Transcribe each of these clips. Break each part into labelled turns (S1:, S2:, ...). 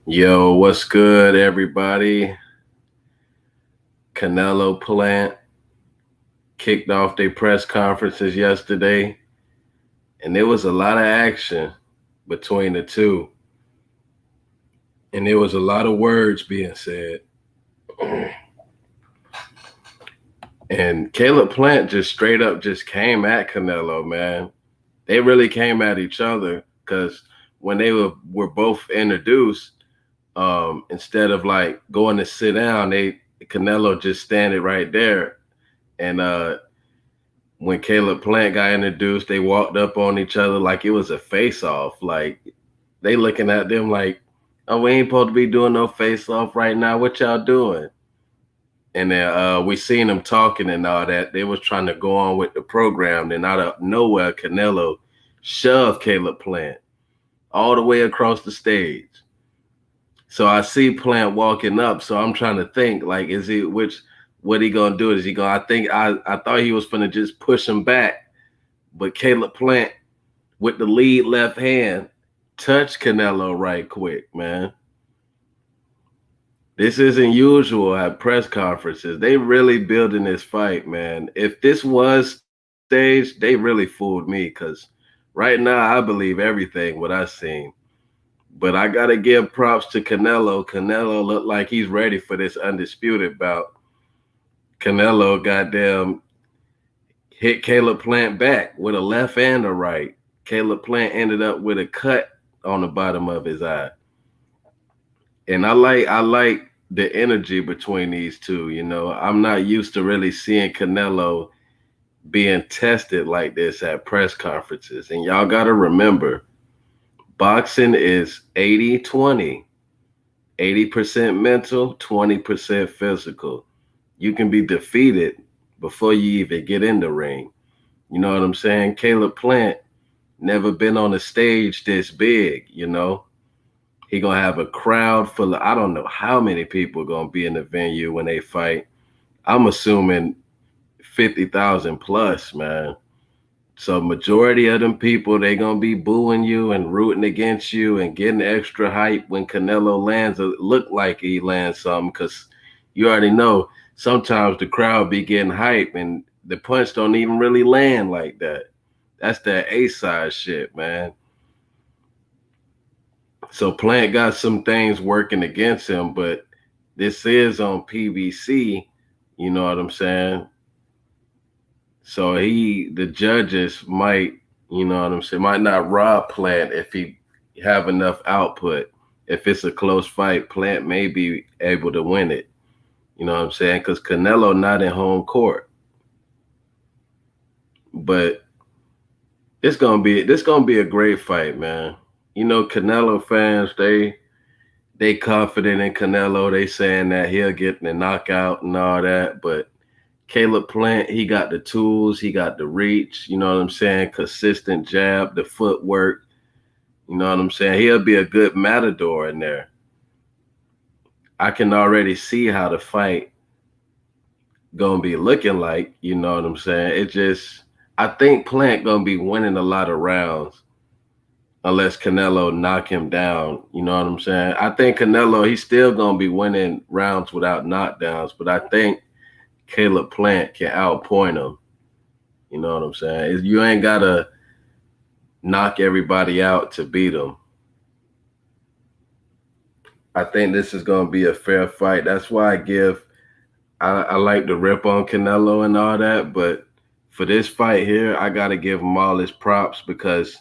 S1: Yo, what's good, everybody? Canelo Plant kicked off their press conferences yesterday, and there was a lot of action between the two, and there was a lot of words being said. And Caleb Plant just straight up just came at Canelo, man. They really came at each other because when they were both introduced, instead of like going to sit down, they Canelo just standing right there. And when Caleb Plant got introduced, they walked up on each other like it was a face off. Like they looking at them like, oh, we ain't supposed to be doing no face off right now. What y'all doing? And then we seen them talking and all that. They was trying to go on with the program. Then out of nowhere, Canelo shoved Caleb Plant all the way across the stage. So I see Plant walking up. So I'm trying to think, like, is he what he gonna do? Is he gonna I thought he was gonna just push him back, but Caleb Plant with the lead left hand touched Canelo right quick, man. This isn't usual at press conferences. They really building this fight, man. If this was staged, they really fooled me because right now I believe everything what I seen. But I gotta give props to Canelo. Canelo looked like he's ready for this undisputed bout. Canelo goddamn hit Caleb Plant back with a left and a right. Caleb Plant ended up with a cut on the bottom of his eye. And I like the energy between these two. You know, I'm not used to really seeing Canelo being tested like this at press conferences. And y'all got to remember, boxing is 80-20, 80% mental, 20% physical. You can be defeated before you even get in the ring. You know what I'm saying? Caleb Plant never been on a stage this big, you know. He gonna have a crowd full of I don't know how many people gonna be in the venue when they fight. I'm assuming 50,000 plus, man. So majority of them people they gonna be booing you and rooting against you and getting extra hype when Canelo lands. Look like he lands something because you already know sometimes the crowd be getting hype and the punch don't even really land like that. That's that A side shit, man. So Plant got some things working against him, but this is on PBC. You know what I'm saying? So the judges might, you know what I'm saying, might not rob Plant if he have enough output. If it's a close fight, Plant may be able to win it. You know what I'm saying? Because Canelo not in home court, but this gonna be a great fight, man. You know, Canelo fans they confident in Canelo. They saying that he'll get the knockout and all that, but Caleb Plant, he got the tools, he got the reach, you know what I'm saying? Consistent jab, the footwork, you know what I'm saying? He'll be a good matador in there. I can already see how the fight gonna be looking like, you know what I'm saying? It just I think Plant gonna be winning a lot of rounds unless Canelo knock him down, you know what I'm saying? I think Canelo, he's still gonna be winning rounds without knockdowns, but I think Caleb Plant can outpoint him. You know what I'm saying? You ain't gotta knock everybody out to beat him. I think this is gonna be a fair fight. That's why I like to rip on Canelo and all that, but for this fight here, I gotta give him all his props because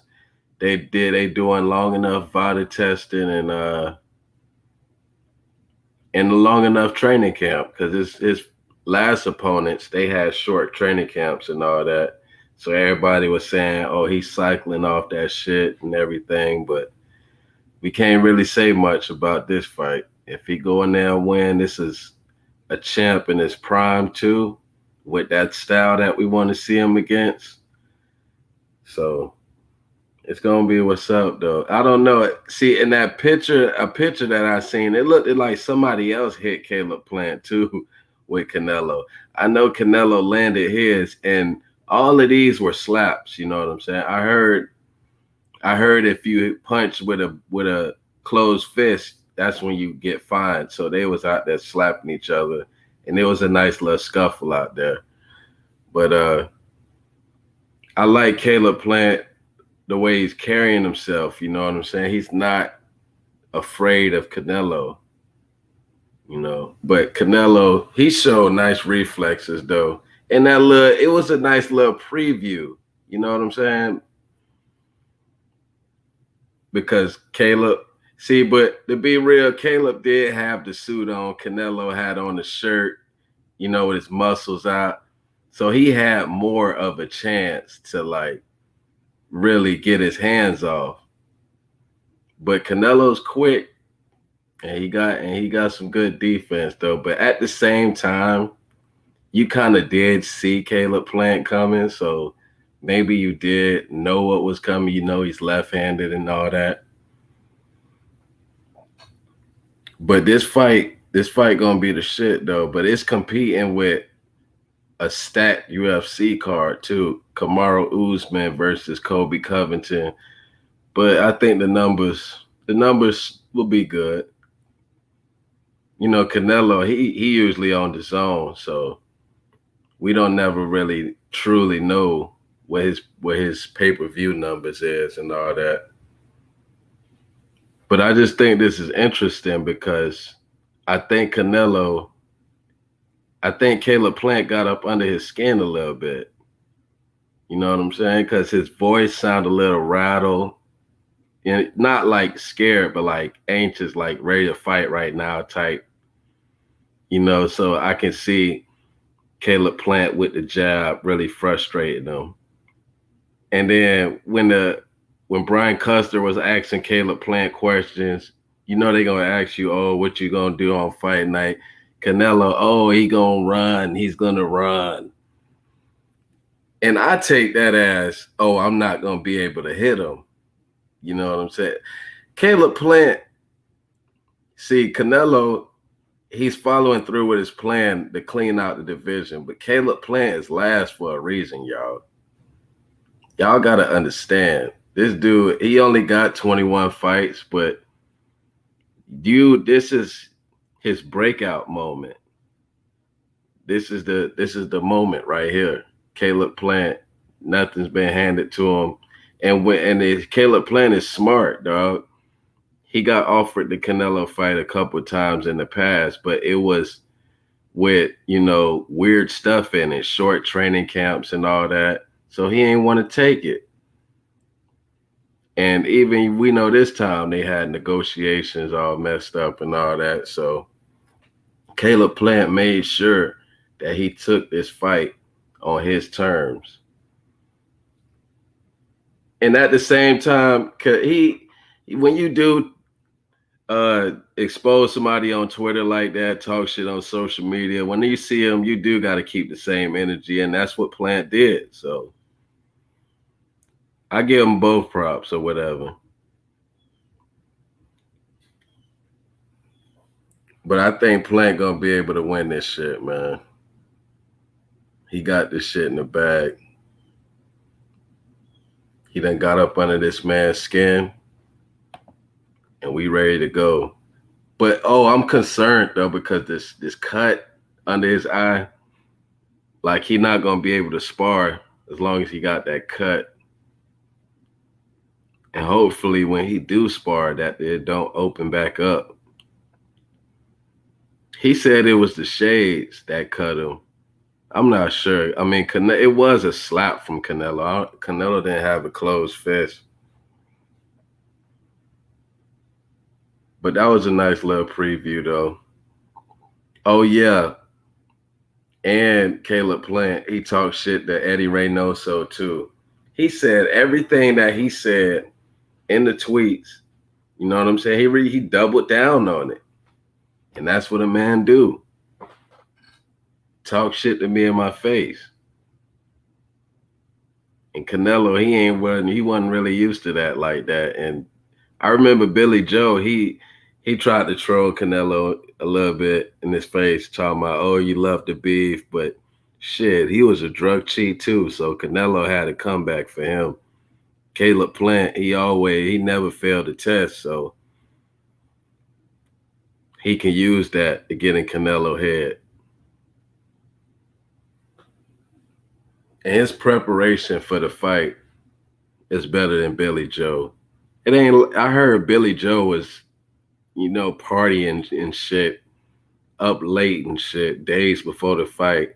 S1: they doing long enough VADA testing and long enough training camp because his last opponents they had short training camps and all that. So everybody was saying, "Oh, he's cycling off that shit and everything," but we can't really say much about this fight. If he go in there and win, this is a champ in his prime too, with that style that we want to see him against. So it's gonna be what's up though. I don't know. See, in that picture, a picture that I seen, it looked like somebody else hit Caleb Plant too with Canelo. I know Canelo landed his, and all of these were slaps. You know what I'm saying? I heard if you punch with a closed fist, that's when you get fined. So they was out there slapping each other, and it was a nice little scuffle out there. But I like Caleb Plant the way he's carrying himself. You know what I'm saying? He's not afraid of Canelo. But Canelo, he showed nice reflexes though. And it was a nice little preview. You know what I'm saying? Because Caleb, see, but to be real, Caleb did have the suit on. Canelo had on the shirt, with his muscles out. So he had more of a chance to like really get his hands off. But Canelo's quick, and he got some good defense though. But at the same time, you kind of did see Caleb Plant coming, so maybe you did know what was coming. He's left-handed and all that. But this fight gonna be the shit though. But it's competing with a stacked UFC card too. Kamaru Usman versus Kobe Covington. But I think the numbers will be good. Canelo, he usually on the zone, so we don't never really truly know what his pay-per-view numbers is and all that. But I just think this is interesting because I think Caleb Plant got up under his skin a little bit. You know what I'm saying? Because his voice sounded a little rattled. And not like scared, but like anxious, like ready to fight right now type. So I can see Caleb Plant with the jab really frustrating him. And then when Brian Custer was asking Caleb Plant questions, they're gonna ask you, oh, what you gonna do on fight night? Canelo, oh, he gonna run, he's gonna run. And I take that as, oh, I'm not gonna be able to hit him. You know what I'm saying? Caleb Plant, see, Canelo, he's following through with his plan to clean out the division, but Caleb Plant is last for a reason, y'all. Y'all got to understand. This dude, he only got 21 fights, but this is his breakout moment. This is the moment right here. Caleb Plant, nothing's been handed to him. And Caleb Plant is smart, dog. He got offered the Canelo fight a couple of times in the past, but it was with, weird stuff in it, short training camps and all that. So he ain't want to take it. And even we know this time they had negotiations all messed up and all that. So Caleb Plant made sure that he took this fight on his terms. And at the same time, when you do expose somebody on Twitter like that, talk shit on social media, when you see him, you do got to keep the same energy, and that's what Plant did. So I give him both props or whatever. But I think Plant gonna be able to win this shit, man. He got this shit in the bag. He done got up under this man's skin, and we ready to go. But I'm concerned though because this cut under his eye, like he not gonna be able to spar as long as he got that cut. And hopefully when he do spar, that it don't open back up. He said it was the shades that cut him. I'm not sure. I mean, it was a slap from Canelo. Canelo didn't have a closed fist. But that was a nice little preview, though. Oh, yeah. And Caleb Plant, he talked shit to Eddie Reynoso, too. He said everything that he said in the tweets. You know what I'm saying? He doubled down on it. And that's what a man do. Talk shit to me in my face. And Canelo, he wasn't really used to that like that. And I remember Billy Joe, he tried to troll Canelo a little bit in his face, talking about, oh, you love the beef, but shit, he was a drug cheat too. So Canelo had a comeback for him. Caleb Plant, he never failed a test. So he can use that to get in Canelo head. And his preparation for the fight is better than Billy Joe. It ain't. I heard Billy Joe was, partying and shit up late and shit days before the fight.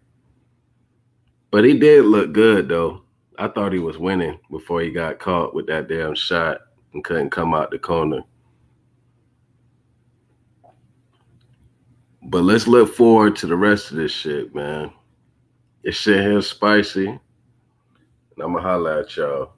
S1: But he did look good though. I thought he was winning before he got caught with that damn shot and couldn't come out the corner. But let's look forward to the rest of this shit, man. This shit here spicy. And I'ma holla at y'all.